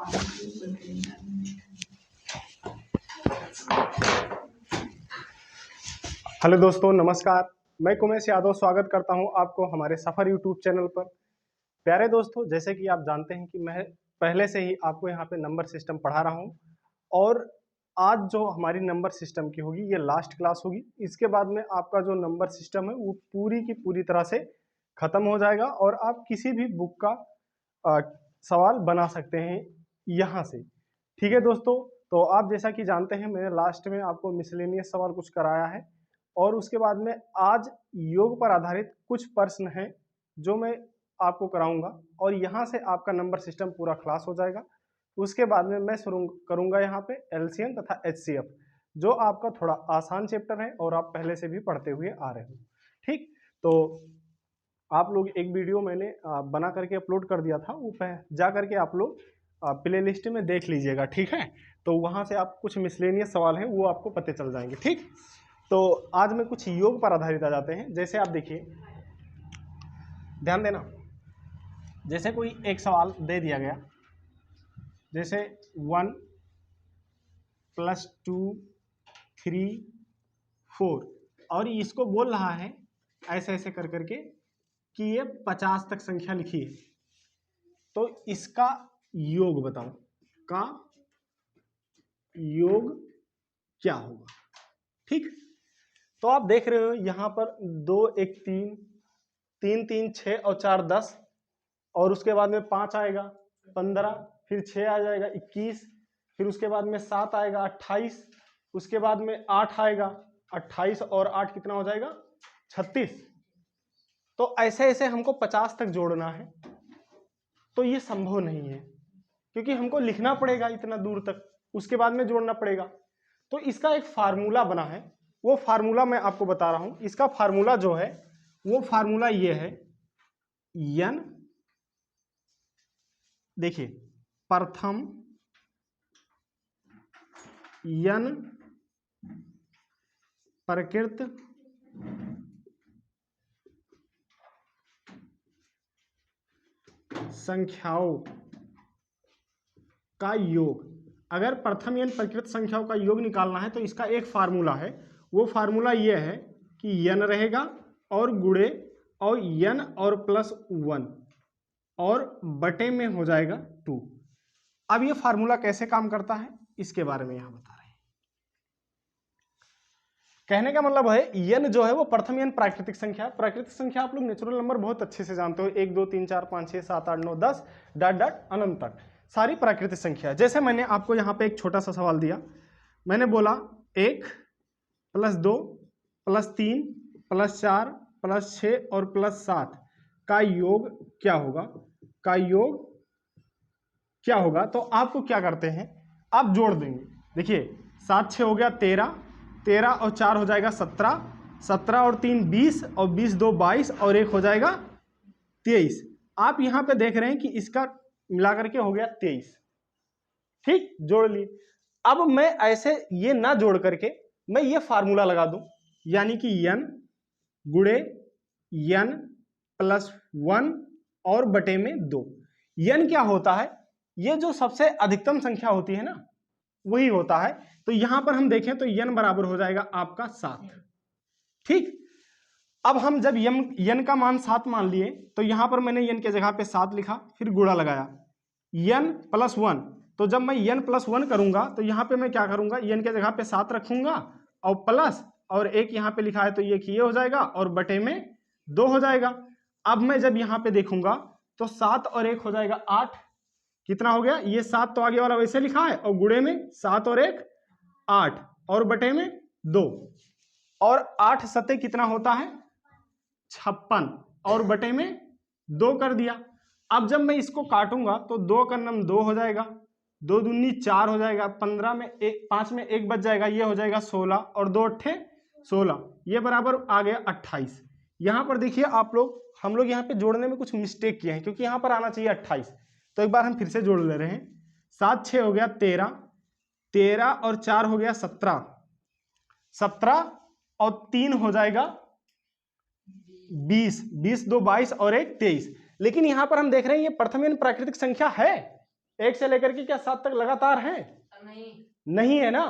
Hello दोस्तों, नमस्कार। मैं कुमेश यादव स्वागत करता हूं आपको हमारे सफर यूट्यूब चैनल पर। प्यारे दोस्तों, जैसे कि आप जानते हैं कि मैं पहले से ही आपको यहां पे नंबर सिस्टम पढ़ा रहा हूं और आज जो हमारी नंबर सिस्टम की होगी ये लास्ट क्लास होगी। इसके बाद में आपका जो नंबर सिस्टम है वो पूरी की पूरी तरह से खत्म हो जाएगा और आप किसी भी बुक का सवाल बना सकते हैं यहाँ से। ठीक है दोस्तों, तो आप जैसा कि जानते हैं मैंने लास्ट में आपको मिसलेनियस सवाल कुछ कराया है और उसके बाद में आज योग पर आधारित कुछ प्रश्न हैं जो मैं आपको कराऊंगा और यहाँ से आपका नंबर सिस्टम पूरा क्लास हो जाएगा। उसके बाद में मैं शुरू करूंगा यहाँ पे एलसीएम तथा एचसीएफ, जो आपका थोड़ा आसान चैप्टर है और आप पहले से भी पढ़ते हुए आ रहे हो। ठीक, तो आप लोग एक वीडियो मैंने बना करके अपलोड कर दिया था, वो जा करके आप लोग प्ले लिस्ट में देख लीजिएगा। ठीक है, तो वहाँ से आप कुछ मिसलेनियस सवाल हैं वो आपको पते चल जाएंगे। ठीक, तो आज मैं कुछ योग पर आधारित आ जाते हैं। जैसे आप देखिए, ध्यान देना, जैसे कोई एक सवाल दे दिया गया, जैसे 1 + 2 3 4 और इसको बोल रहा है ऐसे ऐसे कर करके कि ये 50 तक संख्या लिखी है, तो इसका योग बताओ, का योग क्या होगा। ठीक, तो आप देख रहे हो यहाँ पर 2 1 3 3 3 6 और 4 10 और उसके बाद में 5 आएगा 15, फिर 6 आ जाएगा 21, फिर उसके बाद में 7 आएगा 28, उसके बाद में 8 आएगा 28 और 8 कितना हो जाएगा 36। तो ऐसे ऐसे हमको 50 तक जोड़ना है, तो ये संभव नहीं है क्योंकि हमको लिखना पड़ेगा इतना दूर तक, उसके बाद में जोड़ना पड़ेगा। तो इसका एक फार्मूला बना है, वो फार्मूला मैं आपको बता रहा हूं। इसका फार्मूला जो है वो फार्मूला ये है, n, देखिए प्रथम n प्रकृत संख्याओं का योग। अगर प्रथम n प्रकृत संख्याओं का योग निकालना है तो इसका एक फार्मूला है, वो फार्मूला ये है कि n रहेगा और गुणे और n और +1 और बटे में हो जाएगा 2। अब ये फार्मूला कैसे काम करता है इसके बारे में यहां बता रहे हैं। कहने का मतलब है n जो है वो प्रथम n प्राकृतिक संख्या। प्राकृतिक संख्या आप लोग नेचुरल नंबर बहुत अच्छे से जानते हो, 1 2 3 4 5 6 7 8 9 10 डॉट डॉट अनंत तक सारी प्राकृतिक संख्या। जैसे मैंने आपको यहाँ पे एक छोटा सा सवाल दिया, मैंने बोला 1 + 2 + 3 + 4 + 6 और +7 का योग क्या होगा, का योग क्या होगा। तो आपको क्या करते हैं, आप जोड़ देंगे। देखिए 7 6 हो गया 13, 13 और 4 हो जाएगा 17, 17 और 3 20 और 20 2 22 और 1 हो जाएगा 23। आप यहाँ पे देख रहे हैं कि इसका मिलाकर के हो गया 23। ठीक, जोड़ ली। अब मैं ऐसे ये ना जोड़ करके मैं ये फार्मूला लगा दूं, यानी कि n गुणे n +1 और बटे में 2। n क्या होता है, ये जो सबसे अधिकतम संख्या होती है ना वही होता है। तो यहां पर हम देखें तो n बराबर हो जाएगा आपका 7। ठीक, अब हम जब n का मान 7 मान लिए तो यहां पर मैंने n के जगह पे 7 लिखा, फिर गुणा लगाया n +1। तो जब मैं n +1 करूंगा तो यहां पे मैं क्या करूंगा, n के जगह पे 7 रखूंगा और प्लस और एक यहां पे लिखा है तो ये हो जाएगा और बटे में 2 हो जाएगा। अब मैं जब यहां पे देखूंगा तो 7 और 1 हो जाएगा 8, कितना हो गया, ये 7 तो आगे वाला वैसे लिखा है और गुणे में 7 और 1 8 और बटे में 2 और 8 सत्ते कितना होता है 56 और बटे में 2 कर दिया। अब जब मैं इसको काटूंगा तो 2 का नम 2 हो जाएगा, 2 दूनी 4 हो जाएगा, 15 में 1 5 में 1 बच जाएगा, ये हो जाएगा 16 और 2 अट्ठे 16, ये बराबर आ गया 28। यहां पर देखिए आप लोग, हम लोग यहाँ पे जोड़ने में कुछ मिस्टेक किए हैं क्योंकि यहाँ पर आना चाहिए 28। तो एक बार हम फिर से जोड़ ले रहे हैं, 7 6 हो गया 13, 13 और 4 हो गया 17, 17 और 3 हो जाएगा 20, 20 2 22 और 1 23। लेकिन यहां पर हम देख रहे हैं ये प्रथम n प्राकृतिक संख्या है, 1 से लेकर के क्या 7 तक लगातार है? नहीं है ना।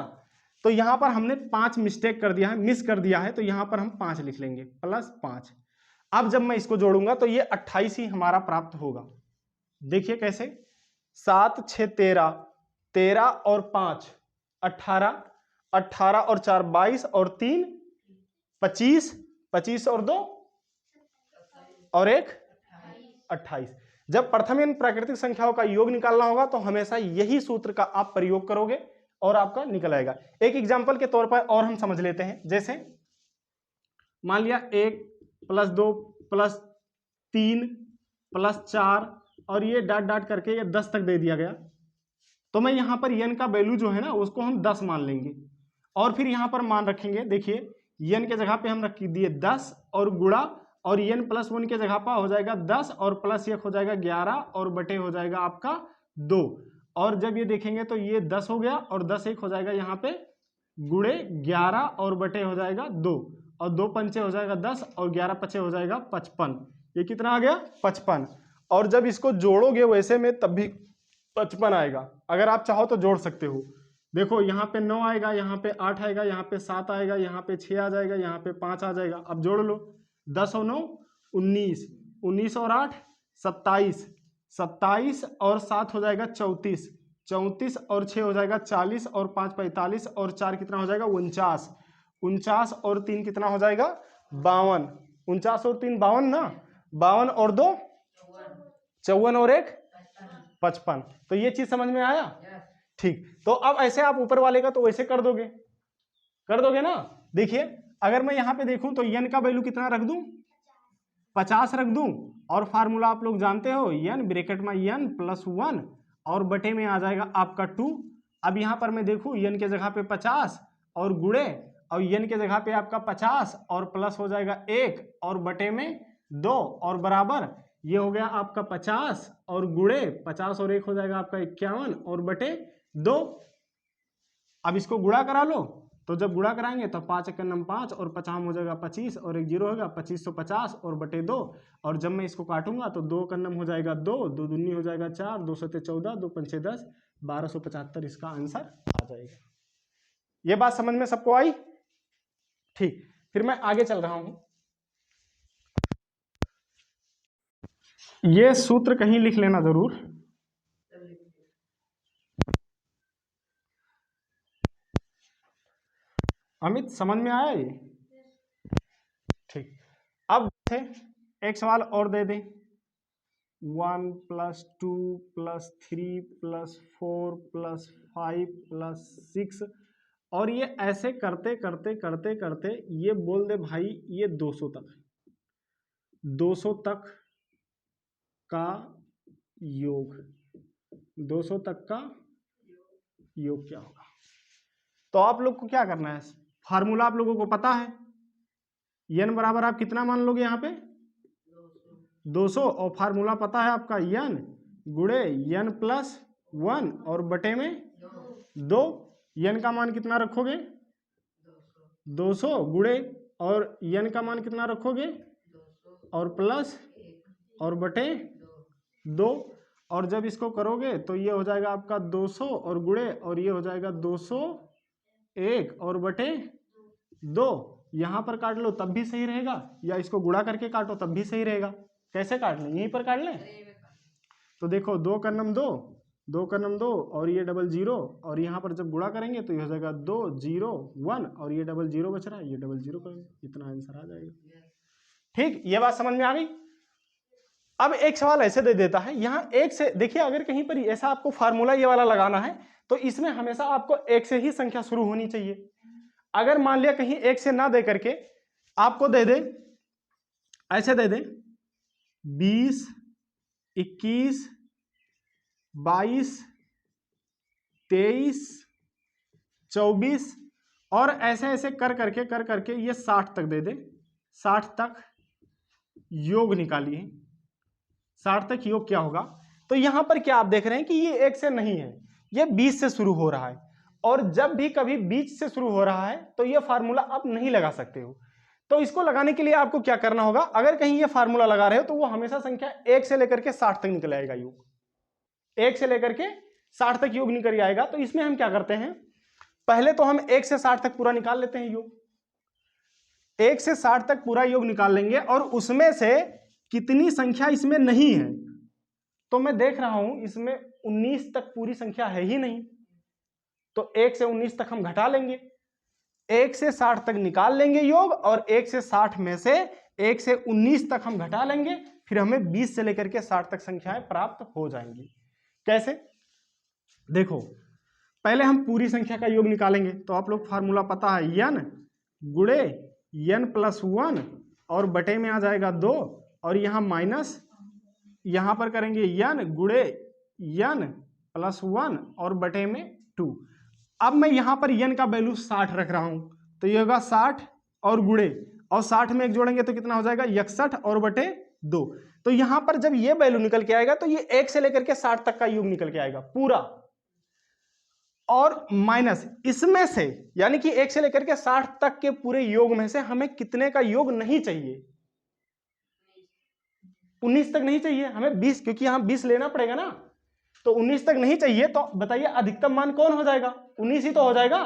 तो यहां पर हमने 5 मिस्टेक कर दिया है, मिस कर दिया है, तो यहां पर हम 5 लिख लेंगे +5। अब जब मैं इसको जोड़ूंगा तो ये 28 ही हमारा प्राप्त होगा। देखिए कैसे, 7 6 13, 13 और 5 18, 18 और 4 22 और 3 25, 25 और 2 और 1 28। जब प्रथम यानी प्राकृतिक संख्याओं का योग निकालना होगा तो हमेशा यही सूत्र का आप प्रयोग करोगे और आपका निकल आएगा। एक एग्जाम्पल के तौर पर और हम समझ लेते हैं, जैसे मान लिया 1 + 2 + 3 + 4 और ये डॉट डॉट करके ये 10 तक दे दिया गया, तो मैं यहाँ पर n का वैल्यू जो है ना उसको हम 10 मान लेंगे और फिर यहाँ पर मान रखेंगे। देखिए n के जगह पे हम रख दिए 10 और गुणा, और n + 1 के जगह पर हो जाएगा 10 और +1 हो जाएगा 11 और बटे हो जाएगा आपका 2। और जब ये देखेंगे तो ये 10 हो गया और 10 1 हो जाएगा यहाँ पे गुणे 11 और बटे हो जाएगा 2 और 2 पंचे हो जाएगा 10 और 11 पचे हो जाएगा 55। ये कितना आ गया? 55। और जब इसको जोड़ोगे वैसे में तब भी 55 आएगा। अगर आप चाहो तो जोड़ सकते हो। देखो यहाँ पे 9 आएगा, यहाँ पे 8 आएगा, यहाँ पे 7 आएगा, यहाँ पे 6 आ जाएगा, यहाँ पे 5 आ जाएगा। अब जोड़ लो, 10 और 9 19, 19 और 8 27, 27 और 7 हो जाएगा 34, 34 और 6 हो जाएगा 40 और 5 45 और 4 कितना हो जाएगा 49, 49 और 3 कितना हो जाएगा 52, 49 और 3 52 ना, 52 और 2 54 और 1 55। तो ये चीज समझ में आया? ठीक। तो अब ऐसे आप ऊपर वाले का तो वैसे कर दोगे ना। देखिए अगर मैं यहाँ पे देखूं तो n का वैल्यू कितना रख दूं? 50 रख दूं, और फार्मूला आप लोग जानते हो n ब्रैकेट में n +1 और बटे में आ जाएगा आपका 2। अब यहाँ पर मैं देखूं n के जगह पे 50 और गुणे, और n के जगह पे आपका 50 और प्लस हो जाएगा 1 और बटे में 2 और बराबर ये हो गया आपका 50 और गुणे 50 और 1 हो जाएगा आपका 51 और बटे 2। अब इसको गुणा करा लो, तो जब गुणा कराएंगे तो 5 × 9 5 और 50 हो जाएगा 25 और 1 0 होगा 2550 और बटे 2। और जब मैं इसको काटूंगा तो 2 × 9 हो जाएगा 2, 2 दूनी हो जाएगा 4, 2 7 14, 2 5 10, 1275 इसका आंसर आ जाएगा। ये बात समझ में सबको आई? ठीक। फिर मैं आगे चल रहा हूं। ये सूत्र कहीं लिख लेना जरूर। अमित समझ में आया ये? ठीक। अब एक सवाल और दे दें, 1 + 2 + 3 + 4 + 5 + 6 और ये ऐसे करते करते करते करते ये बोल दे भाई ये 200 तक है, 200 तक का योग, 200 तक का योग क्या होगा? तो आप लोग को क्या करना है, फार्मूला आप लोगों को पता है, n बराबर आप कितना मान लोगे यहाँ पे 200, और फार्मूला पता है आपका n गुणे n + 1 और बटे में 2। n का मान कितना रखोगे 200 गुणे, और n का मान कितना रखोगे और प्लस और बटे 2। और जब इसको करोगे तो ये हो जाएगा आपका 200 और गुणे, और ये हो जाएगा 201 और बटे 2। यहाँ पर काट लो तब भी सही रहेगा, या इसको गुणा करके काटो तब भी सही रहेगा। कैसे काट लें? यहीं पर काट लें। तो देखो 2 × 9 2, 2 × 9 2 और ये 00, और यहाँ पर जब गुणा करेंगे तो ये हो जाएगा 2 0 1 और ये 00 बच रहा है, ये 00 करेंगे, इतना आंसर आ जाएगा। ठीक, ये बात समझ में आ गई। अब एक सवाल ऐसे दे देता है, यहाँ 1 से देखिए, अगर कहीं पर ऐसा आपको फार्मूला ये वाला लगाना है तो इसमें हमेशा आपको 1 से ही संख्या शुरू होनी चाहिए। अगर मान लिया कहीं 1 से ना दे करके आपको दे दे, ऐसे दे दे 20 21 22 23 24 और ऐसे ऐसे कर करके ये 60 तक दे दे, 60 तक योग निकालिए, 60 तक योग क्या होगा? तो यहां पर क्या आप देख रहे हैं कि ये 1 से नहीं है, ये 20 से शुरू हो रहा है, और जब भी कभी 20 से शुरू हो रहा है तो ये फार्मूला आप नहीं लगा सकते हो। तो इसको लगाने के लिए आपको क्या करना होगा, अगर कहीं ये फार्मूला लगा रहे हो तो वो हमेशा संख्या 1 से लेकर के 60 तक निकल आएगा योग। 1 से लेकर के 60 तक योग निकल आएगा। तो इसमें हम क्या करते हैं, पहले तो हम 1 से 60 तक पूरा निकाल लेते हैं योग। 1 से 60 तक पूरा योग निकाल लेंगे और उसमें से कितनी संख्या इसमें नहीं है, तो मैं देख रहा हूं इसमें 19 तक पूरी संख्या है ही नहीं, तो 1 से 19 तक हम घटा लेंगे, 1 से 60 तक निकाल लेंगे योग और 1 से 60 में से 1 से 19 तक हम घटा लेंगे, फिर हमें 20 से लेकर के 60 तक संख्याएं प्राप्त हो जाएंगी। कैसे, देखो पहले हम पूरी संख्या का योग निकालेंगे, तो आप लोग फार्मूला पता है, n गुणे n प्लस 1 और बटे में आ जाएगा 2 और यहाँ माइनस, यहाँ पर करेंगे n गुणे n प्लस 1 और बटे में 2। अब मैं यहाँ पर n का वैल्यू 60 रख रहा हूं, तो ये होगा 60 और गुणे और 60 में एक जोड़ेंगे तो कितना हो जाएगा 61 और बटे 2। तो यहां पर जब ये वैल्यू निकल के आएगा तो ये 1 से लेकर के 60 तक का योग निकल के आएगा पूरा, और माइनस इसमें से, यानी कि 1 से लेकर के 60 तक के पूरे योग में से हमें कितने का योग नहीं चाहिए, 19 तक नहीं चाहिए हमें, 20, क्योंकि यहां 20 लेना पड़ेगा ना, तो 19 तक नहीं चाहिए। तो बताइए अधिकतम मान कौन हो जाएगा, 19 ही तो हो जाएगा।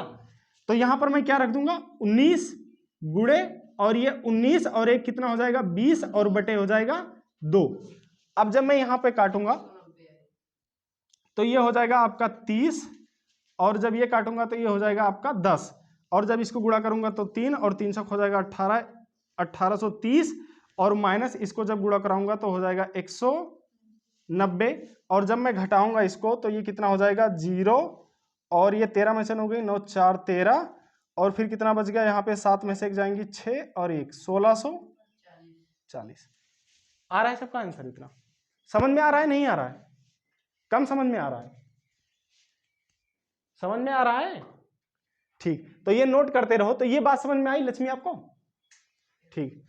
तो यहां पर मैं क्या रख दूंगा 19 गुणे और ये 19 और एक कितना हो जाएगा 20 और बटे हो जाएगा 2। अब जब मैं यहां पे काटूंगा तो ये हो जाएगा आपका 30 और जब ये काटूंगा तो ये हो जाएगा आपका 10 और जब इसको गुणा करूंगा तो 3 और 3 से हो जाएगा 1830 और माइनस इसको जब गुणा कराऊंगा तो हो जाएगा 190 और जब मैं घटाऊंगा इसको तो ये कितना हो जाएगा 0 और ये 13 में से हो गई 9 4 13 और फिर कितना बच गया यहाँ पे 7 में से एक जाएंगी 6 और 1 1640। आ रहा है सबका आंसर, इतना समझ में आ रहा है नहीं आ रहा है, कम समझ में आ रहा है, समझ में आ रहा है, ठीक। तो ये नोट करते रहो। तो ये बात समझ में आई लक्ष्मी आपको, ठीक।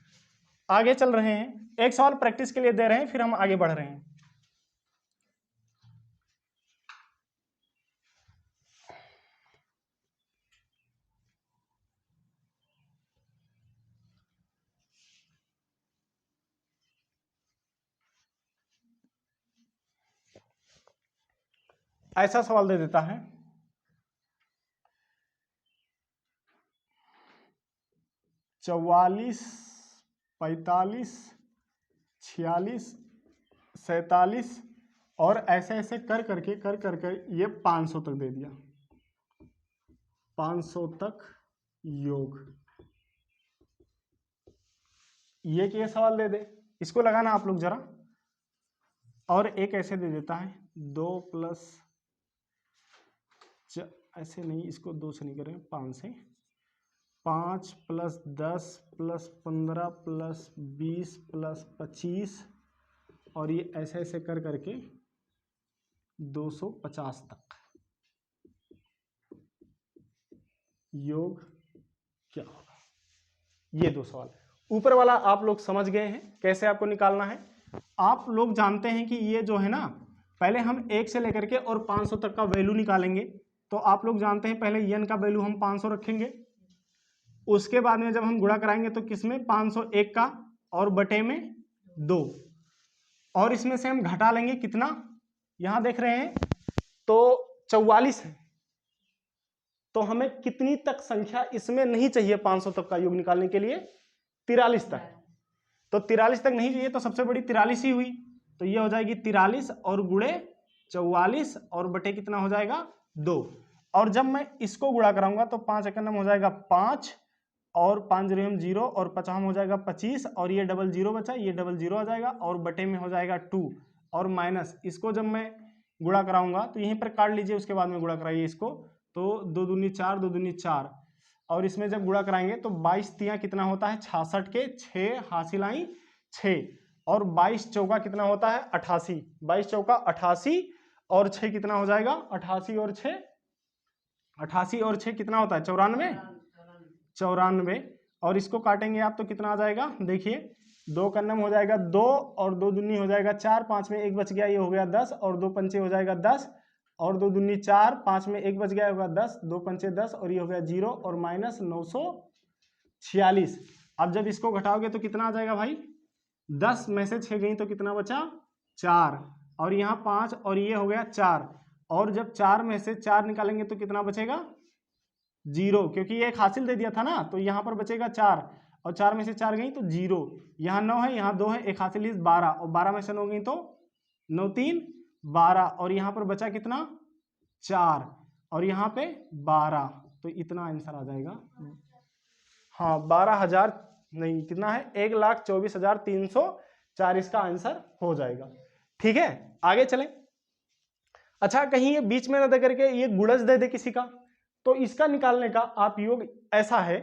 आगे चल रहे हैं, एक सवाल प्रैक्टिस के लिए दे रहे हैं फिर हम आगे बढ़ रहे हैं। ऐसा सवाल दे देता है, 44 45 46 47 और ऐसे ऐसे कर करके ये 500 तक दे दिया, 500 तक योग, ये कि ये सवाल दे दे, इसको लगाना आप लोग जरा। और एक ऐसे दे देता है 2 प्लस ऐसे नहीं, इसको 2 से नहीं करें 5 से, 5 प्लस 10 प्लस 15 प्लस 20 प्लस 25 और ये ऐसे ऐसे कर करके 250 तक योग क्या होगा। ये 2 सवाल, ऊपर वाला आप लोग समझ गए हैं कैसे आपको निकालना है। आप लोग जानते हैं कि ये जो है ना, पहले हम 1 से लेकर के और 500 तक का वैल्यू निकालेंगे। तो आप लोग जानते हैं पहले n का वैल्यू हम 500 रखेंगे, उसके बाद में जब हम गुणा कराएंगे तो किसमें 501 का और बटे में 2 और इसमें से हम घटा लेंगे कितना, यहां देख रहे हैं तो 44 है, तो हमें कितनी तक संख्या इसमें नहीं चाहिए 500 तक का योग निकालने के लिए, 43 तक। तो 43 तक नहीं चाहिए तो सबसे बड़ी 43 ही हुई, तो ये हो जाएगी 43 और गुणे 44 और बटे कितना हो जाएगा 2। और जब मैं इसको गुणा कराऊंगा तो 5 एकम हो जाएगा 5 और 5 0 0 और 50 हो जाएगा 25 और ये डबल 0 बचा, ये डबल 0 आ जाएगा और बटे में हो जाएगा 2 और माइनस इसको जब मैं गुणा कराऊंगा तो यहीं पर काट लीजिए, उसके बाद में गुणा कराइए इसको, तो 2 दूनी 4 2 दूनी 4 और इसमें जब गुणा कराएंगे तो 22 तियां कितना होता है 66 के 6 हासिल आई 6 और 22 चौका कितना होता है 88, 22 चौका 88 और 6 कितना हो जाएगा 88 और 6 कितना होता है 94 और इसको काटेंगे आप तो कितना आ जाएगा, देखिए 2 का नम हो जाएगा 2 और 2 दूनी हो जाएगा 4, 5 में 1 बच गया ये हो गया 10 और 2 पंचे हो जाएगा 10 और 2 दूनी 4, 5 में 1 बच गया होगा 10, 2 पंचे 10 और ये हो गया 0 और माइनस 946। अब जब इसको घटाओगे तो कितना आ जाएगा भाई, 10 में से 6 गई तो कितना बचा 4 और यहाँ 5 और ये हो गया 4, और जब 4 में से 4 निकालेंगे तो कितना बचेगा 0, क्योंकि ये एक हासिल दे दिया था ना, तो यहाँ पर बचेगा 4 और 4 में से 4 गई तो 0, यहाँ 9 है, यहाँ 2 है, एक हासिल इस 12 और 12 में से 9 गई तो 9 3 12, और यहाँ पर बचा कितना 4 और यहाँ पे 12, तो इतना आंसर आ जाएगा। हाँ 12,000 नहीं, कितना है 1,24,304 इसका आंसर हो जाएगा। ठीक है, आगे चलें। अच्छा, कहीं ये बीच में न दे करके ये गुणज दे दे किसी का, तो इसका निकालने का आप योग ऐसा है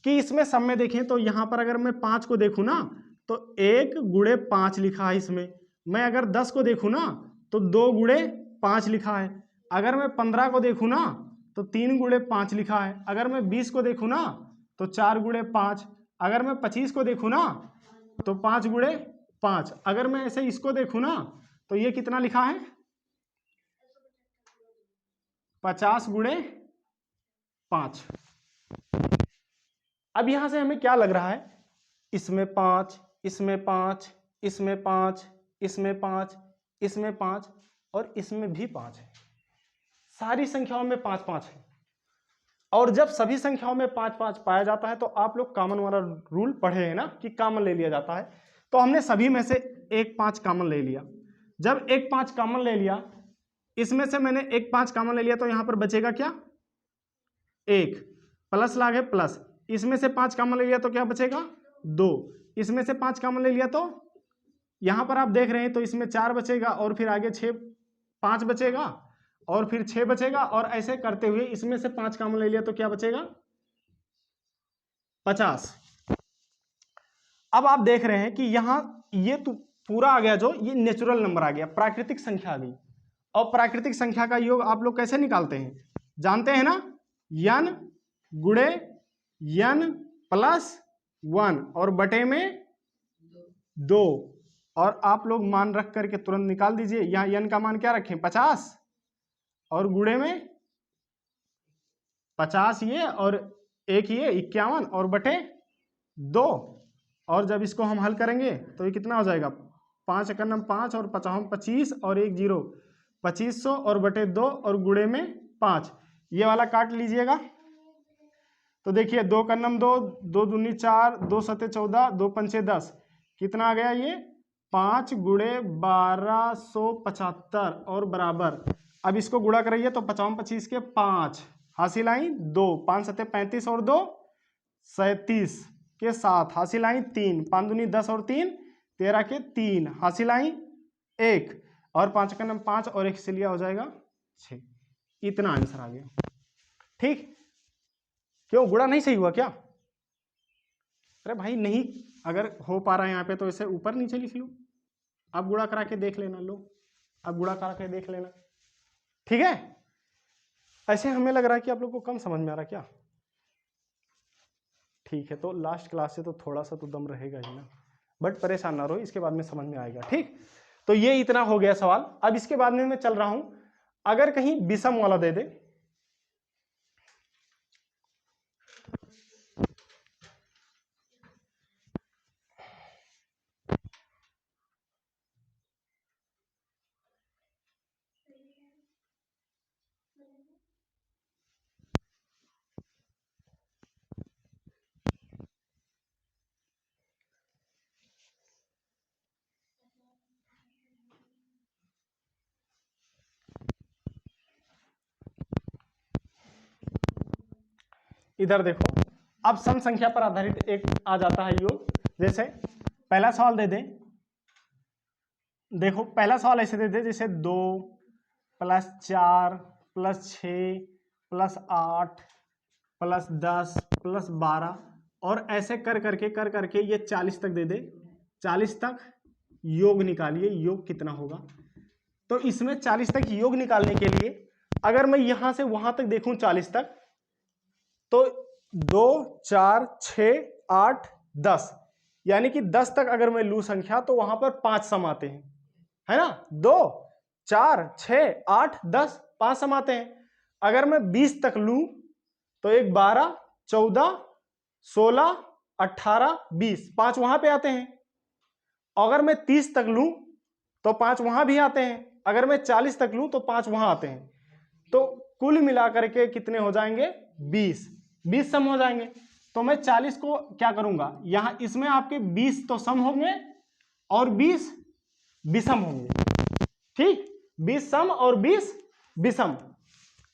कि इसमें सब में देखें तो यहाँ पर अगर मैं 5 को देखूं ना तो 1 गुणे 5 लिखा है इसमें, मैं अगर 10 को देखूं ना तो 2 गुणे 5 लिखा है, अगर मैं 15 को देखूं ना तो 3 गुणे 5 लिखा है, अगर मैं 20 को देखूं ना तो 4 गुणे 5, अगर मैं 25 को देखूं ना तो 5 गुणे 5, अगर मैं ऐसे इसको देखूं ना तो ये कितना लिखा है 50 गुणे 5। अब यहां से हमें क्या लग रहा है, इसमें 5, इसमें 5, इसमें 5, इसमें 5, इसमें 5 और इसमें भी 5 है, सारी संख्याओं में 5 5 है। और जब सभी संख्याओं में 5 5 पाया जाता है तो आप लोग कॉमन वाला रूल पढ़े हैं ना कि कॉमन ले लिया जाता है, तो हमने सभी में से एक 5 कॉमन ले लिया। जब एक 5 कॉमन ले लिया, इसमें से मैंने एक 5 कॉमन ले लिया तो यहां पर बचेगा क्या 1, प्लस लागे प्लस, इसमें से 5 कॉमन ले लिया तो क्या बचेगा 2, इसमें से 5 कॉमन ले लिया तो यहां पर आप देख रहे हैं तो इसमें 4 बचेगा और फिर आगे 5 बचेगा और फिर 6 बचेगा, और ऐसे करते हुए इसमें से 5 कॉमन ले लिया तो क्या बचेगा 50। अब आप देख रहे हैं कि यहां ये तो पूरा आ गया, जो ये नेचुरल नंबर आ गया, प्राकृतिक संख्या आ गई। और प्राकृतिक संख्या का योग आप लोग कैसे निकालते हैं, जानते हैं ना, n गुणे n प्लस 1 और बटे में 2, और आप लोग मान रख करके तुरंत निकाल दीजिए। यहां n का मान क्या रखें 50 और गुणे में 50 ये और 1 ये 51 और बटे 2, और जब इसको हम हल करेंगे तो ये कितना हो जाएगा 5 एकम 5 और 5 25 और 1 0 2500 और बटे 2 और गुणे में 5, ये वाला काट लीजिएगा तो देखिए 2 कन्नम 2, 2 दूनी 4, 2 सते 14, 2 पंचे 10, कितना आ गया ये 5 गुणे 1275 और बराबर। अब इसको गुणा करिए तो 55 25 के 5 हासिल आई 2, 5 सते 35 और 2 37 के 7 हासिल आई 3, 5 दूनी 10 और 3 13 के 3 हासिल आई 1, और 5 का नंबर 5 और 1 से लिया हो जाएगा 6। इतना आंसर आ गया। ठीक, क्यों गुणा नहीं सही हुआ क्या? अरे भाई नहीं, अगर हो पा रहा है यहाँ पे तो इसे ऊपर नीचे लिख लो, अब गुणा करा के देख लेना, लो अब गुणा करा के देख लेना। ठीक है, ऐसे हमें लग रहा है कि आप लोग को कम समझ में आ रहा क्या? ठीक है, तो लास्ट क्लास से तो थोड़ा सा तो दम रहेगा ही ना, बट परेशान ना रहो, इसके बाद में समझ में आएगा। ठीक, तो ये इतना हो गया सवाल। अब इसके बाद में मैं चल रहा हूं, अगर कहीं विषम वाला दे दे, इधर देखो, अब सम संख्या पर आधारित एक आ जाता है योग। जैसे पहला सवाल दे दे, देखो पहला सवाल ऐसे दे दे जैसे 2 + 4 + 6 + 8 + 10 + 12 और ऐसे कर करके ये 40 तक दे दे, 40 तक योग निकालिए, योग कितना होगा। तो इसमें 40 तक योग निकालने के लिए अगर मैं यहां से वहां तक देखूं 40 तक, तो 2 4 6 8 10, यानी कि 10 तक अगर मैं लूं संख्या तो वहां पर 5 सम आते हैं, है ना। 2 4 6 8 10 5 सम आते हैं। अगर मैं 20 तक लूं तो एक 12 14 16 18 20 5 वहां पे आते हैं। अगर मैं 30 तक लूं तो 5 वहां भी आते हैं। अगर मैं 40 तक लूं तो 5 वहां आते हैं। तो कुल मिलाकर के कितने हो जाएंगे? 20 सम हो जाएंगे। तो मैं 40 को क्या करूंगा, यहां इसमें आपके 20 तो सम होंगे और 20 विषम होंगे। ठीक, 20 सम और 20 विषम।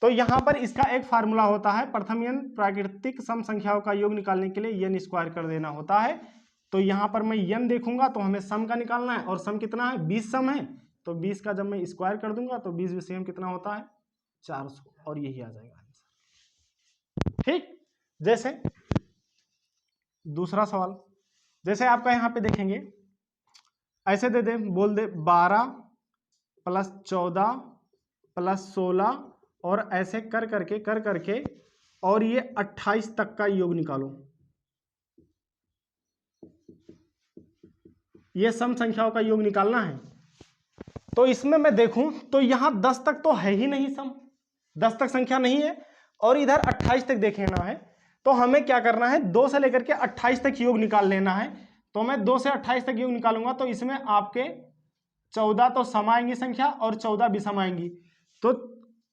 तो यहां पर इसका एक फार्मूला होता है, प्रथम n प्राकृतिक सम संख्याओं का योग निकालने के लिए n स्क्वायर कर देना होता है। तो यहां पर मैं n देखूंगा तो हमें सम का निकालना है, और सम कितना है? 20 सम है। तो 20 का जब मैं स्क्वायर कर दूंगा तो 20 विषम कितना होता है? 400, और यही आ जाएगा आंसर। ठीक, जैसे दूसरा सवाल, जैसे आपका यहां पे देखेंगे, ऐसे दे दे, बोल दे 12 + 14 + 16 और ऐसे कर करके और ये 28 तक का योग निकालो। ये सम संख्याओं का योग निकालना है। तो इसमें मैं देखूं तो यहां 10 तक तो है ही नहीं सम, 10 तक संख्या नहीं है, और इधर 28 तक देखना है। तो हमें क्या करना है? 2 से लेकर के 28 तक योग निकाल लेना है। तो मैं 2 से 28 तक योग निकालूंगा तो इसमें आपके 14 तो सम आएंगी संख्या और 14 विषम आएंगी। तो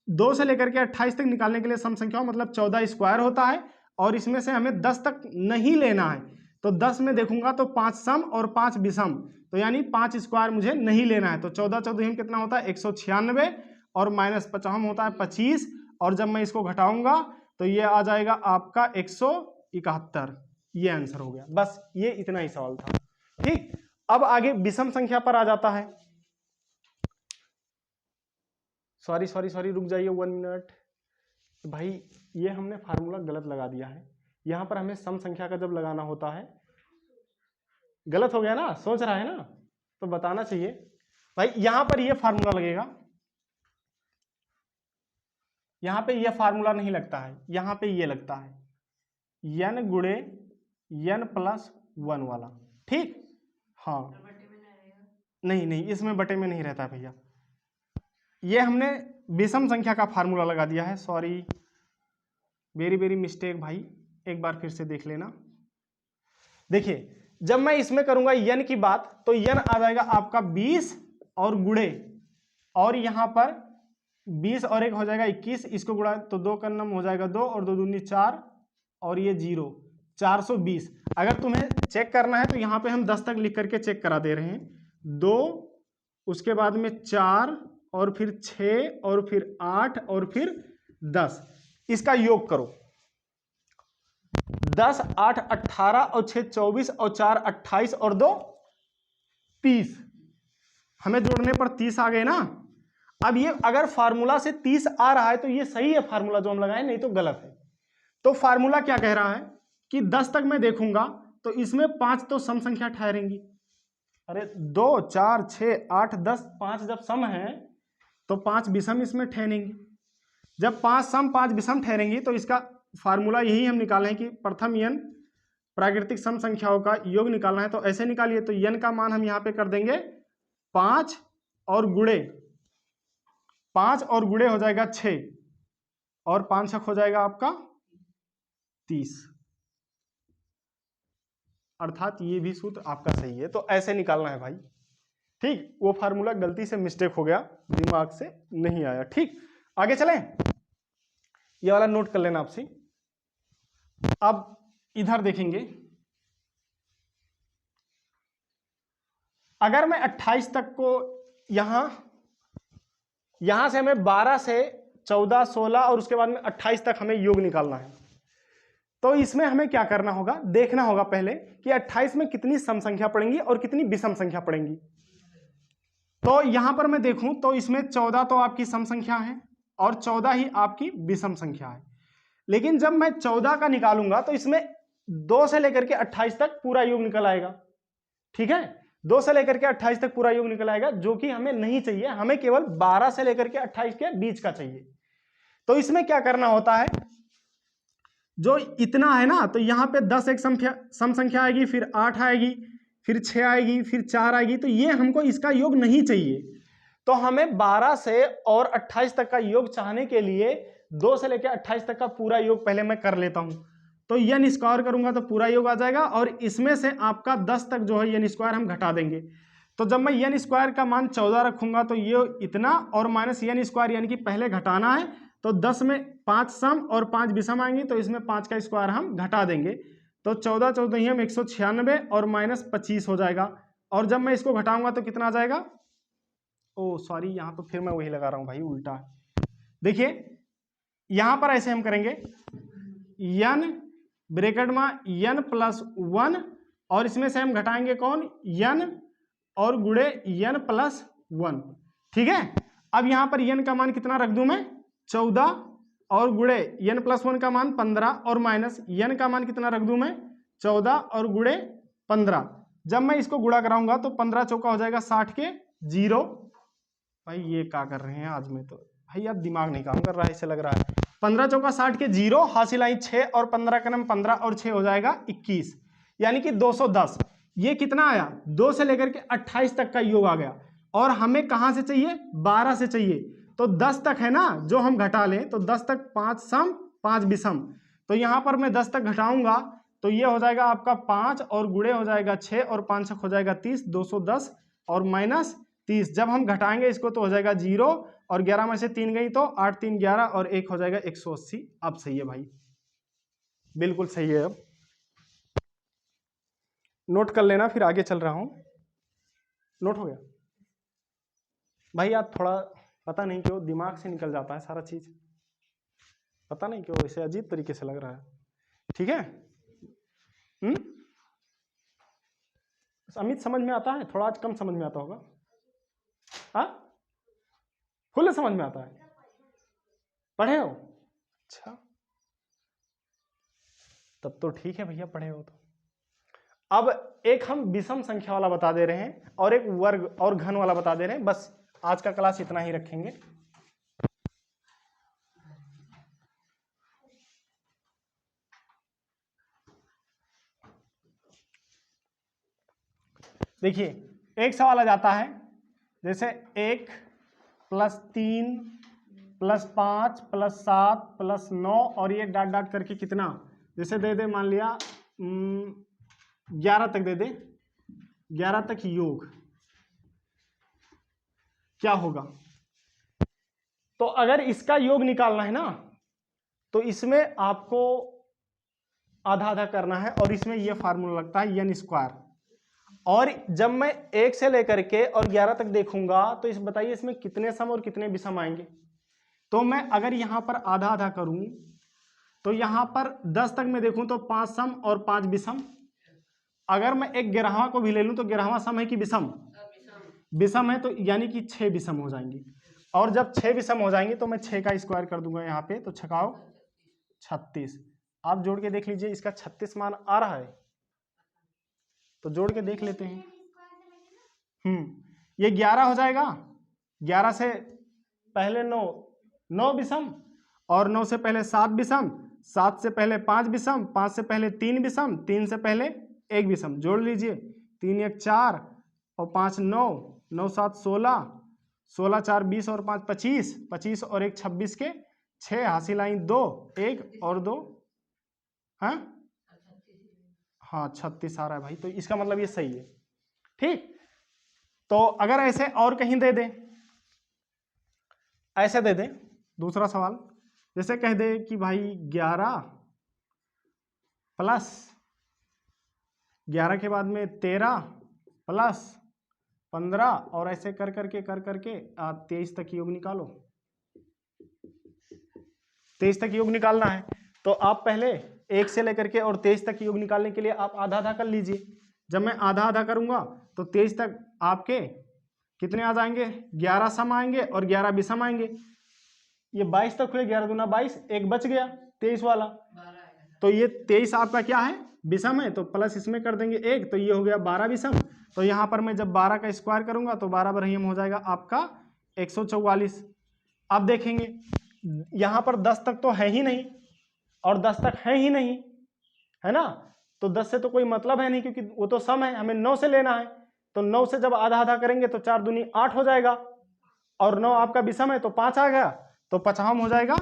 2 से लेकर के 28 तक निकालने के लिए सम संख्या मतलब 14 स्क्वायर होता है, और इसमें से हमें 10 तक नहीं लेना है। तो 10 में देखूंगा तो 5 सम और 5 विषम, तो यानी 5 स्क्वायर मुझे नहीं लेना है। तो 14 14 कितना होता है? 196, और -50 होता है 25, और जब मैं इसको घटाऊंगा तो ये आ जाएगा आपका 171। ये आंसर हो गया। बस ये इतना ही सवाल था। ठीक, अब आगे विषम संख्या पर आ जाता है। सॉरी रुक जाइए 1 मिनट भाई, ये हमने फार्मूला गलत लगा दिया है। यहां पर हमें सम संख्या का जब लगाना होता है, गलत हो गया ना, सोच रहा है ना, तो बताना चाहिए भाई। यहां पर ये फार्मूला लगेगा, यहां पे ये फार्मूला नहीं लगता है, यहां पे ये लगता है n गुणे n + 1 वाला। ठीक, हाँ, नहीं इसमें बटे में नहीं रहता भैया। ये हमने विषम संख्या का फार्मूला लगा दिया है। सॉरी, वेरी मिस्टेक भाई, एक बार फिर से देख लेना। देखिए, जब मैं इसमें करूंगा n की बात तो n आ जाएगा आपका 20 और गुणे, और यहां पर 20 और 1 हो जाएगा 21, इसको गुणा तो 2 का नम हो जाएगा 2 और 2 दूनी 4, और ये 0, 420। अगर तुम्हें चेक करना है तो यहां पे हम 10 तक लिख करके चेक करा दे रहे हैं। 2, उसके बाद में 4, और फिर 6, और फिर 8, और फिर 10। इसका योग करो, 10 8 18 और 6 24 और 4 28 और 2 30। हमें जोड़ने पर 30 आ गए ना। अब ये अगर फार्मूला से 30 आ रहा है तो ये सही है फार्मूला जो हम लगाए, नहीं तो गलत है। तो फार्मूला क्या कह रहा है कि 10 तक मैं देखूंगा तो इसमें 5 तो सम संख्या ठहरेंगी। अरे 2 4 6 8 10, 5 जब सम है तो 5 विषम इसमें ठहरेंगी। जब 5 सम 5 विषम ठहरेंगी तो इसका फार्मूला यही हम निकालें कि प्रथम n प्राकृतिक सम संख्याओं का योग निकालना है। तो ऐसे निकालिए, तो n का मान हम यहां पे कर देंगे 5 और गुणे, 5 और गुणे हो जाएगा 6, और 5 छक हो जाएगा आपका 30, अर्थात ये भी सूत्र आपका सही है। तो ऐसे निकालना है भाई। ठीक, वो फार्मूला गलती से मिस्टेक हो गया, दिमाग से नहीं आया। ठीक, आगे चलें, ये वाला नोट कर लेना आपसे। अब इधर देखेंगे, अगर मैं 28 तक को यहां से हमें 12 से 14 16 और उसके बाद में 28 तक हमें योग निकालना है। तो इसमें हमें क्या करना होगा, देखना होगा पहले कि 28 में कितनी सम संख्या पड़ेंगी और कितनी विषम संख्या पड़ेंगी। तो यहां पर मैं देखूं तो इसमें 14 तो आपकी सम संख्या है और 14 ही आपकी विषम संख्या है। लेकिन जब मैं 14 का निकालूंगा तो इसमें 2 से लेकर के 28 तक पूरा योग निकल आएगा। ठीक है, 2 से लेकर के 28 तक पूरा योग निकल आएगा, जो कि हमें नहीं चाहिए, हमें केवल 12 से लेकर के 28 के बीच का चाहिए। तो इसमें क्या करना होता है, जो इतना है ना, तो यहां पे 10 एक सम संख्या आएगी, फिर 8 आएगी, फिर 6 आएगी, फिर 4 आएगी, तो ये हमको इसका योग नहीं चाहिए। तो हमें 12 से और 28 तक का योग चाहने के लिए 2 से लेकर 28 तक का पूरा योग पहले मैं कर लेता हूं। तो n स्क्वायर करूंगा तो पूरा योग आ जाएगा, और इसमें से आपका 10 तक जो है n स्क्वायर हम घटा देंगे। तो जब मैं एन स्क्वायर का मान 14 रखूंगा तो ये इतना और माइनस एन स्क्वायर यानी कि पहले घटाना है, तो 10 में 5 सम और 5 विषम आएंगे, तो इसमें 5 का स्क्वायर हम घटा देंगे, तो 14 14 हम 196 और माइनस 25 हो जाएगा। और जब मैं इसको घटाऊंगा तो कितना आ जाएगा, ओ सॉरी यहाँ तो फिर मैं वही लगा रहा हूँ भाई उल्टा। देखिए यहां पर ऐसे हम करेंगे, n ब्रैकेट में n प्लस 1 और इसमें से हम घटाएंगे कौन, n और गुणे n प्लस 1, ठीक है। अब यहां पर n का मान कितना रख दूं मैं, 14 और गुणे n प्लस 1 का मान 15 और माइनस n का मान कितना रख दूं मैं, 14 और गुणे 15। जब मैं इसको गुणा कराऊंगा तो 15 चौका हो जाएगा 60 के 0। भाई ये क्या कर रहे हैं आज में, तो भाई यार दिमाग नहीं काम कर रहा है, इससे लग रहा है। 15 चौका 60 के 0 हासिल आई 6 और 15 का नाम 15 और 6 हो जाएगा 21, यानी कि 210। ये कितना आया, 2 से लेकर के 28 तक का योग आ गया। और हमें कहां से चाहिए, 12 से चाहिए, तो 10 तक है ना जो हम घटा लें, तो 10 तक 5 सम 5 विषम, तो यहां पर मैं 10 तक घटाऊंगा तो ये हो जाएगा आपका 5 और गुणे हो जाएगा 6 और 5 हो जाएगा 30, 210 और माइनस 30। जब हम घटाएंगे इसको तो हो जाएगा 0 और 11 में से 3 गई तो 8 3 11 और 1 हो जाएगा 180। अब सही है भाई, बिल्कुल सही है। अब नोट कर लेना, फिर आगे चल रहा हूं। नोट हो गया भाई, यार थोड़ा पता नहीं क्यों दिमाग से निकल जाता है सारा चीज, पता नहीं क्यों इसे अजीब तरीके से लग रहा है, ठीक है। अमित समझ में आता है, थोड़ा आज कम समझ में आता होगा, हाँ फुल समझ में आता है, पढ़े हो, अच्छा तब तो ठीक है भैया, पढ़े हो तो। अब एक हम विषम संख्या वाला बता दे रहे हैं और एक वर्ग और घन वाला बता दे रहे हैं, बस आज का क्लास इतना ही रखेंगे। देखिए एक सवाल आ जाता है, जैसे 1 + 3 + 5 + 7 + 9 और ये डाट डाट करके कितना, जैसे दे दे मान लिया 11 तक दे दे, 11 तक योग क्या होगा। तो अगर इसका योग निकालना है ना तो इसमें आपको आधा आधा करना है और इसमें यह फार्मूला लगता है n स्क्वायर। और जब मैं 1 से लेकर के और 11 तक देखूंगा तो इस बताइए इसमें कितने सम और कितने विषम आएंगे। तो मैं अगर यहां पर आधा आधा करूं तो यहां पर 10 तक मैं देखूं तो 5 सम और 5 विषम। अगर मैं एक 11वां को भी ले लूं तो 11वां सम है कि विषम, विषम है, तो यानी कि 6 विषम हो जाएंगे। और जब 6 विषम हो जाएंगे तो मैं 6 का स्क्वायर कर दूंगा यहाँ पे, तो 6 36। आप जोड़ के देख लीजिए इसका 36 मान आ रहा है, तो जोड़ के देख लेते हैं। ये 11 हो जाएगा, 11 से पहले 9 विषम और 9 से पहले 7 विषम, 7 से पहले 5 विषम, 5 से पहले 3 विषम, 3 से पहले 1 विषम। जोड़ लीजिए 3 1 4 और 5 9, 9 7 16, 16 4 20 और 5 25, 25 और 1 26 के 6 हासिल आई 2, 1 और 2 हाँ 36 आ रहा है भाई, तो इसका मतलब ये सही है, ठीक। तो अगर ऐसे और कहीं दे दे, ऐसे दे दे दूसरा सवाल, जैसे कह दे कि भाई 11 प्लस 11 के बाद में 13 प्लस 15 और ऐसे कर करके 23 तक योग निकालो। 23 तक योग निकालना है तो आप पहले 1 से लेकर के और 23 तक योग निकालने के लिए आप आधा आधा कर लीजिए। जब मैं आधा आधा करूंगा तो 23 तक आपके कितने आ जाएंगे, 11 सम आएंगे और 11 विषम आएंगे। ये 22 तक हुए, 11 दूना 22, एक बच गया 23 वाला, तो ये 23 आपका क्या है, विषम है, तो प्लस इसमें कर देंगे 1, तो ये हो गया 12 विषम। तो यहाँ पर मैं जब 12 का स्क्वायर करूंगा तो 12 बरहिम हो जाएगा आपका 144। अब देखेंगे यहाँ पर 10 तक तो है ही नहीं और 10 तक है ही नहीं, है ना, तो 10 से तो कोई मतलब है नहीं क्योंकि वो तो सम है, हमें 9 से लेना है। तो 9 से जब आधा आधा करेंगे तो 4 दूनी 8 हो जाएगा और 9 आपका विषम है तो 5 आ गया, तो 55 हो जाएगा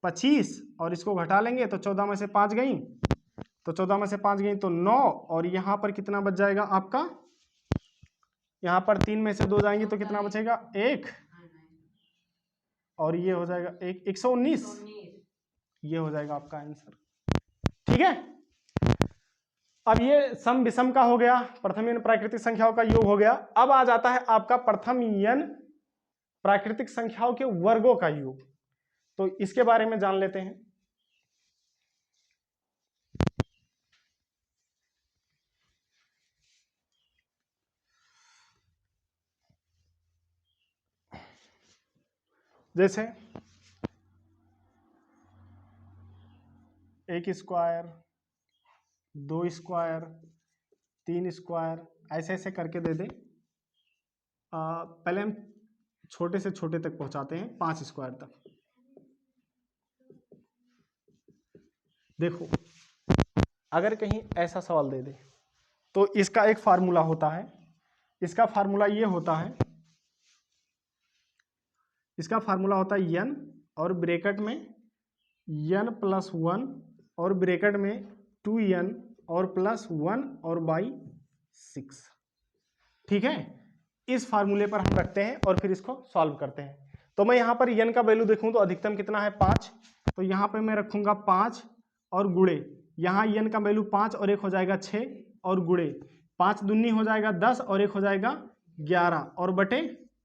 25 और इसको घटा लेंगे तो 14 में से 5 गई, तो 14 में से 5 गई तो 9 और यहाँ पर कितना बच जाएगा आपका यहाँ पर 3 में से 2 जाएंगे तो कितना बचेगा 1, और ये हो जाएगा 119, ये हो जाएगा आपका आंसर। ठीक है, अब ये सम विषम का हो गया, प्रथम n प्राकृतिक संख्याओं का योग हो गया। अब आ जाता है आपका प्रथम n प्राकृतिक संख्याओं के वर्गों का योग, तो इसके बारे में जान लेते हैं। जैसे 1 स्क्वायर, 2 स्क्वायर, 3 स्क्वायर, ऐसे ऐसे करके दे दें। पहले हम छोटे से छोटे तक पहुंचाते हैं, 5 स्क्वायर तक। देखो, अगर कहीं ऐसा सवाल दे दे तो इसका एक फार्मूला होता है, इसका फार्मूला ये होता है, इसका फार्मूला होता है n और ब्रैकेट में n प्लस 1 और ब्रैकेट में 2n और प्लस 1 और बाई 6। ठीक है, इस फार्मूले पर हम रखते हैं और फिर इसको सॉल्व करते हैं। तो मैं यहाँ पर n का वैल्यू देखूं तो अधिकतम कितना है 5, तो यहाँ पे मैं रखूंगा 5 और गुणे, यहाँ n का वैल्यू 5 और 1 हो जाएगा 6 और गुणे 5 दूनी हो जाएगा 10 और 1 हो जाएगा 11 और बटे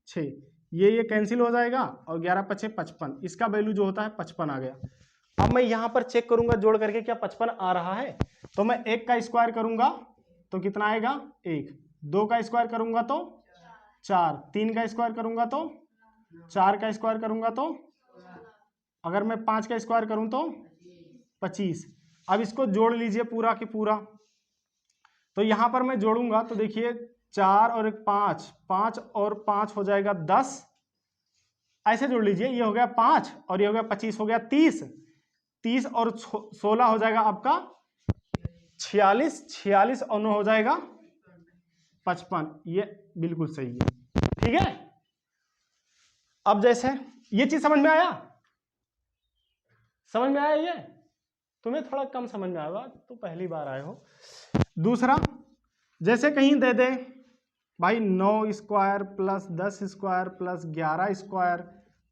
6, ये कैंसिल हो जाएगा और 11 पचे 55, इसका वैल्यू जो होता है 55 आ गया। अब मैं यहाँ पर चेक करूंगा जोड़ करके क्या 55 आ रहा है, तो मैं 1 का स्क्वायर करूंगा तो कितना आएगा 1, 2 का स्क्वायर करूंगा तो 4, 3 का स्क्वायर करूंगा तो 4 का स्क्वायर करूंगा तो, अगर मैं 5 का स्क्वायर करूं तो 25। अब इसको जोड़ लीजिए पूरा की पूरा, तो यहां पर मैं जोड़ूंगा तो देखिए 4 और 1 5, 5 और 5 हो जाएगा 10, ऐसे जोड़ लीजिए, ये हो गया 5 और ये हो गया 25, हो गया 30, 30 और 16 हो जाएगा आपका 46, 46 और 9 हो जाएगा 55, ये बिल्कुल सही है। ठीक है, अब जैसे ये चीज समझ में आया, समझ में आया, ये तुम्हें थोड़ा कम समझ में आएगा तो पहली बार आए हो। दूसरा, जैसे कहीं दे दे भाई 9 square plus 10 square plus 11 square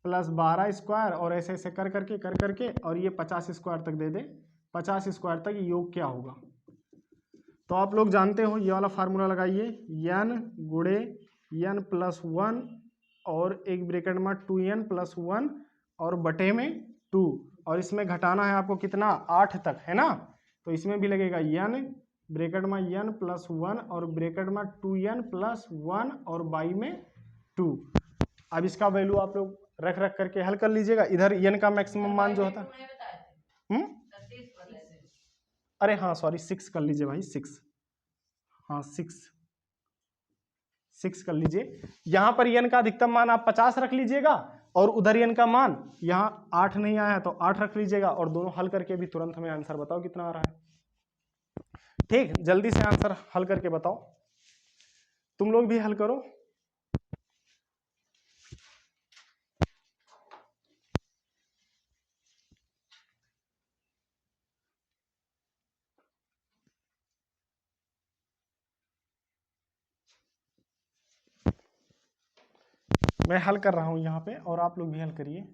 plus 12 square और ऐसे ऐसे कर करके और ये 50 स्क्वायर तक दे दे, 50 स्क्वायर तक योग क्या होगा, तो आप लोग जानते हो ये वाला फार्मूला लगाइए, n गुणे n प्लस 1 और एक ब्रैकेट में 2n प्लस 1 और बटे में 2, और इसमें घटाना है आपको कितना 8 तक, है ना, तो इसमें भी लगेगा n ब्रैकेट में n प्लस 1 और ब्रैकेट में 2n प्लस 1 और बाई में 2। अब इसका वैल्यू आप लोग रख करके हल कर लीजिएगा। इधर n का मैक्सिमम मान जो होता है, अरे हाँ सॉरी 6 कर लीजिए भाई, 6, हाँ 6 कर लीजिए। यहाँ पर n का अधिकतम मान आप 50 रख लीजिएगा और उधर n का मान यहाँ 8 नहीं आया है तो 8 रख लीजिएगा, और दोनों हल करके भी तुरंत हमें आंसर बताओ कितना आ रहा है। ठीक, जल्दी से आंसर हल करके बताओ, तुम लोग भी हल करो। मैं हल कर रहा हूं यहाँ पे और आप लोग भी हल करिए।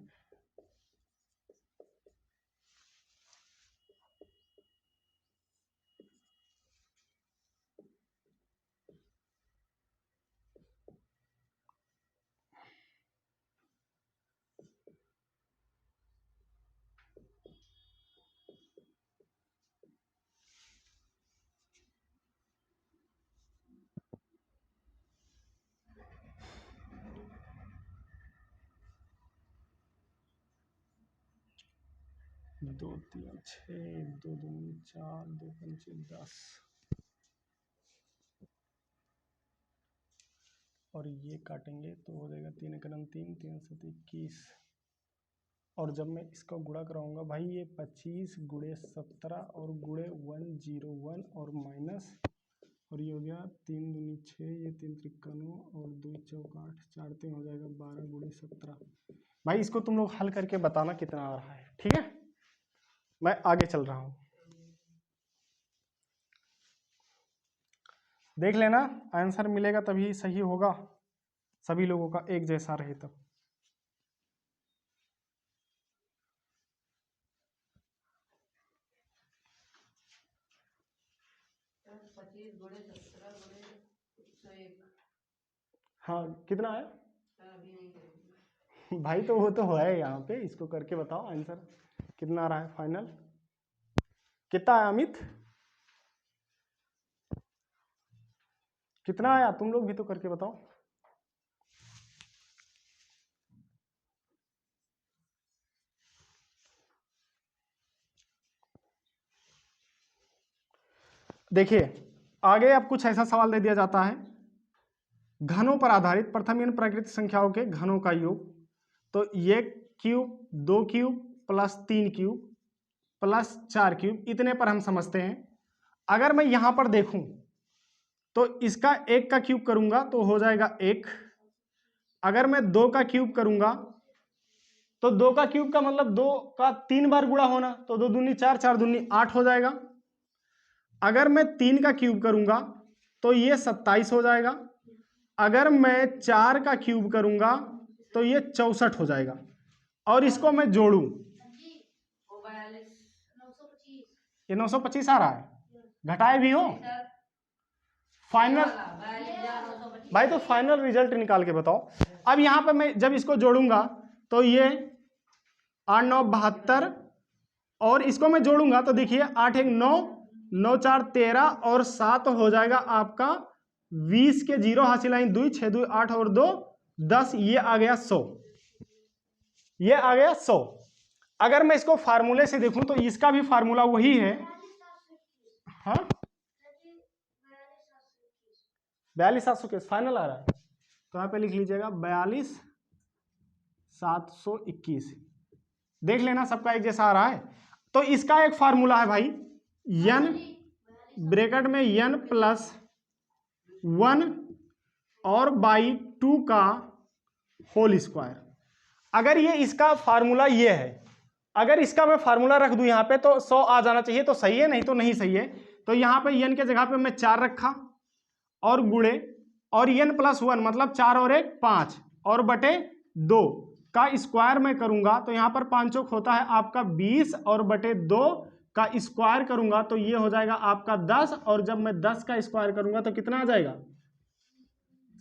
दो 3 6, 2 2 4, 2 5 10, और ये काटेंगे तो हो जाएगा 3 क्रम 3, 3 7 21, और जब मैं इसका गुणा कराऊंगा भाई ये 25 गुणे 17 और गुणे 101 और माइनस, और ये हो गया 3 दूनी 6, ये 3 त्रिक्का 9 और 2 चौक 8, 4 3 हो जाएगा 12 गुणे 17। भाई इसको तुम लोग हल करके बताना कितना आ रहा है। ठीक है, मैं आगे चल रहा हूं। देख लेना, आंसर मिलेगा तभी सही होगा, सभी लोगों का एक जैसा रहे तब। हाँ कितना आया भाई? तो वो तो है यहाँ पे, इसको करके बताओ आंसर कितना आ रहा है फाइनल, कितना आया अमित? कितना आया? तुम लोग भी तो करके बताओ। देखिए आगे अब कुछ ऐसा सवाल दे दिया जाता है, घनों पर आधारित प्रथम एन प्राकृतिक संख्याओं के घनों का योग। तो ये cube, 2 cube plus 3 cube plus 4 cube, इतने पर हम समझते हैं। अगर मैं यहां पर देखूं तो इसका 1 का क्यूब करूंगा तो हो जाएगा 1। अगर मैं 2 का क्यूब करूंगा तो 2 का क्यूब का मतलब 2 का 3 बार गुणा होना, तो 2 दूनी 4, 4 दूनी 8 हो जाएगा। अगर मैं 3 का क्यूब करूंगा तो ये 27 हो जाएगा। अगर मैं 4 का क्यूब करूंगा तो ये 64 हो जाएगा। और इसको मैं जोड़ूं, ये 925 आ रहा है, घटाए भी हो फाइनल भाई, तो फाइनल रिजल्ट निकाल के बताओ। अब यहां पे मैं जब इसको जोड़ूंगा तो ये 8 9 72, और इसको मैं जोड़ूंगा तो देखिए 8 1 9, 9 4 13 और 7 हो जाएगा आपका 20 के 0 हासिल आई 2, 6 2 8 और 2 10, ये आ गया 100, ये आ गया 100। अगर मैं इसको फार्मूले से देखूं तो इसका भी फार्मूला वही है। हाँ 42,721 फाइनल आ रहा है, तो यहाँ पे लिख लीजिएगा 42,721। देख लेना सबका एक जैसा आ रहा है। तो इसका एक फार्मूला है भाई, n ब्रैकेट में n प्लस 1 और बाई 2 का होल स्क्वायर। अगर ये इसका फार्मूला ये है, अगर इसका मैं फार्मूला रख दूं यहाँ पे तो 100 आ जाना चाहिए, तो सही है, नहीं तो नहीं सही है। तो यहाँ पे n के जगह पे मैं 4 रखा और गुणे, और n प्लस 1 मतलब 4 और 1 5 और बटे 2 का स्क्वायर मैं करूंगा तो यहाँ पर 5 चौक होता है आपका 20 और बटे 2 का स्क्वायर करूंगा तो ये हो जाएगा आपका 10, और जब मैं 10 का स्क्वायर करूंगा तो कितना आ जाएगा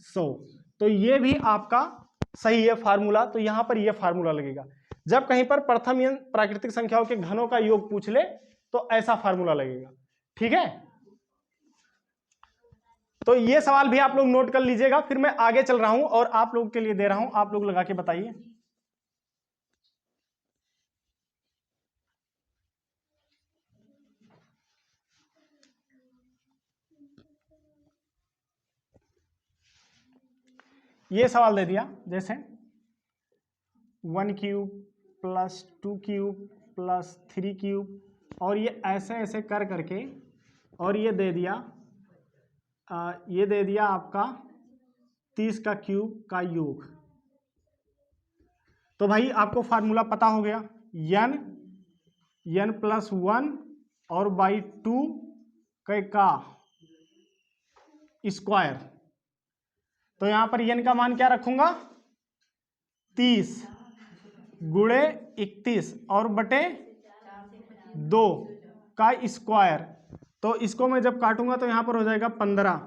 100। तो ये भी आपका सही है फार्मूला, तो यहां पर ये फार्मूला लगेगा। जब कहीं पर प्रथम एन प्राकृतिक संख्याओं के घनों का योग पूछ ले तो ऐसा फार्मूला लगेगा, ठीक है। तो ये सवाल भी आप लोग नोट कर लीजिएगा, फिर मैं आगे चल रहा हूं और आप लोग के लिए दे रहा हूं, आप लोग लगा के बताइए। ये सवाल दे दिया जैसे 1 cube plus 2 cube plus 3 cube, और ये ऐसे ऐसे कर करके, और ये दे दिया आपका 30 का क्यूब का योग। तो भाई आपको फार्मूला पता हो गया, n प्लस 1 और बाई 2 का स्क्वायर। तो यहां पर n का मान क्या रखूंगा 30 गुणे 31 और बटे 2 का स्क्वायर। तो इसको मैं जब काटूंगा तो यहां पर हो जाएगा 15,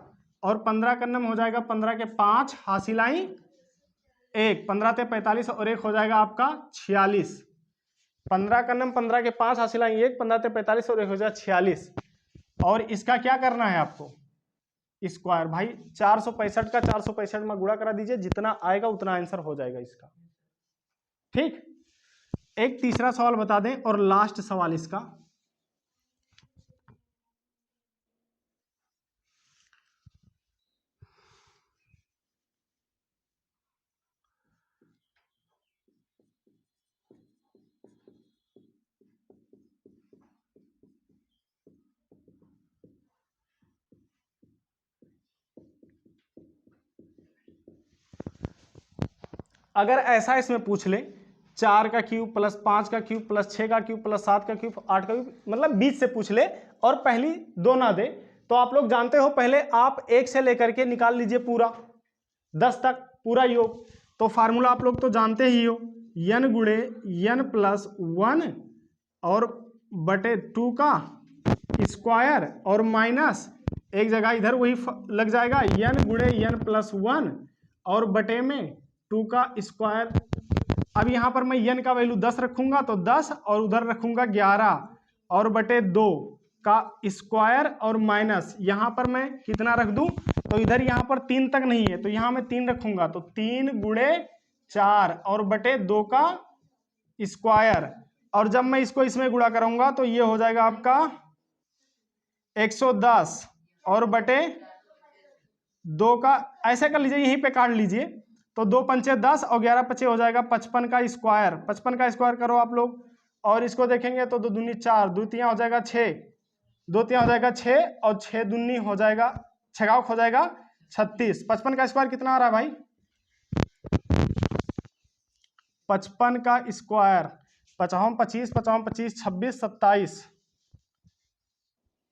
और 15 का नम हो जाएगा 15 के 5 हासिल आई 1, 15 ते 45 और 1 हो जाएगा आपका 46। 15 का नम 15 के 5 हासिल आई 1, 15 ते 45 और 1 हो जाएगा 46। और इसका क्या करना है आपको स्क्वायर। भाई 465 का 465 में गुणा करा दीजिए, जितना आएगा उतना आंसर हो जाएगा इसका, ठीक। एक तीसरा सवाल बता दें और लास्ट सवाल इसका, अगर ऐसा इसमें पूछ ले 4 का क्यूब प्लस 5 का क्यूब प्लस 6 का क्यूब प्लस 7 का क्यूब 8 का क्यूब, मतलब 20 से पूछ ले और पहली दो ना दे, तो आप लोग जानते हो, पहले आप 1 से लेकर के निकाल लीजिए पूरा 10 तक पूरा योग। तो फार्मूला आप लोग तो जानते ही हो, n गुणे n प्लस 1 और बटे 2 का स्क्वायर और माइनस एक जगह इधर वही लग जाएगा, n गुणे n प्लस 1 और बटे में 2 का स्क्वायर। अब यहाँ पर मैं n का वैल्यू 10 रखूंगा तो 10 और उधर रखूंगा 11 और बटे 2 का स्क्वायर और माइनस यहाँ पर मैं कितना रख दूं, तो इधर यहाँ पर 3 तक नहीं है तो यहाँ मैं 3 रखूंगा, तो 3 गुणे 4 और बटे 2 का स्क्वायर। और जब मैं इसको इसमें गुणा करूंगा तो ये हो जाएगा आपका 110 और बटे 2 का, ऐसे कर लीजिए, यहीं पे काट लीजिए, तो 2 पंचे 10 और 11 पचे हो जाएगा 55 का स्क्वायर। 55 का स्क्वायर करो आप लोग और इसको देखेंगे तो 2 दूनी 4, 2 तियां हो जाएगा 6, 2 तियां हो जाएगा 6 और 6 दूनी हो जाएगा 6 हो जाएगा 36। 55 का स्क्वायर कितना आ रहा है भाई? 55 का स्क्वायर 55 25 55 25 26 27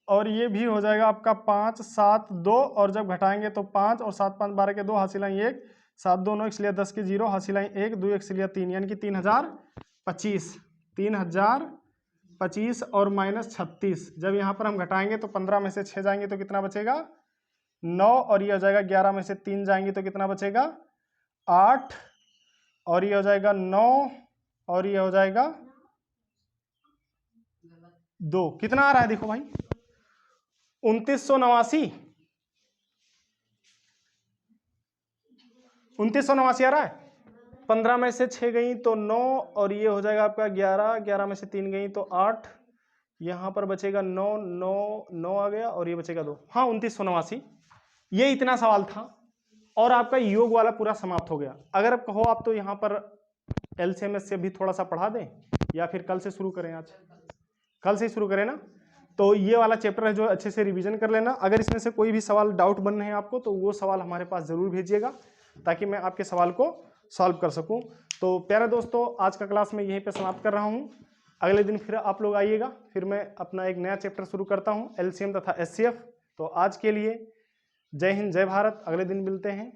और ये भी हो जाएगा आपका 5 7 2 और जब घटाएंगे तो 5 और 7 5 12 के 2 हासिल आई 1, 7 2 9 इसलिए 10 के 0 हासिल आई 1, 2 इसलिए 3, यानी कि 3025 3025 और माइनस 36। जब यहाँ पर हम घटाएंगे तो 15 में से 6 जाएंगे तो कितना बचेगा 9 और ये हो जाएगा 11 में से 3 जाएंगे तो कितना बचेगा 8 और ये हो जाएगा 9 और ये हो जाएगा 2। कितना आ रहा है देखो भाई 2989 2989 आ रहा है। 15 में से 6 गई तो 9 और ये हो जाएगा आपका 11, 11 में से 3 गई तो 8, यहाँ पर बचेगा 9 9 9 आ गया और ये बचेगा 2। हाँ 2989। ये इतना सवाल था और आपका योग वाला पूरा समाप्त हो गया। अगर आप कहो आप तो यहाँ पर LCMS से भी थोड़ा सा पढ़ा दें या फिर कल से शुरू करें, आज कल से शुरू करें ना, तो ये वाला चैप्टर है जो अच्छे से रिवीजन कर लेना। अगर इसमें से कोई भी सवाल डाउट बन रहे हैं आपको तो वो सवाल हमारे पास ज़रूर भेजिएगा ताकि मैं आपके सवाल को सॉल्व कर सकूं। तो प्यारे दोस्तों आज का क्लास मैं यहीं पे समाप्त कर रहा हूं। अगले दिन फिर आप लोग आइएगा, फिर मैं अपना एक नया चैप्टर शुरू करता हूं LCM तथा SCF। तो आज के लिए जय हिंद जय भारत, अगले दिन मिलते हैं।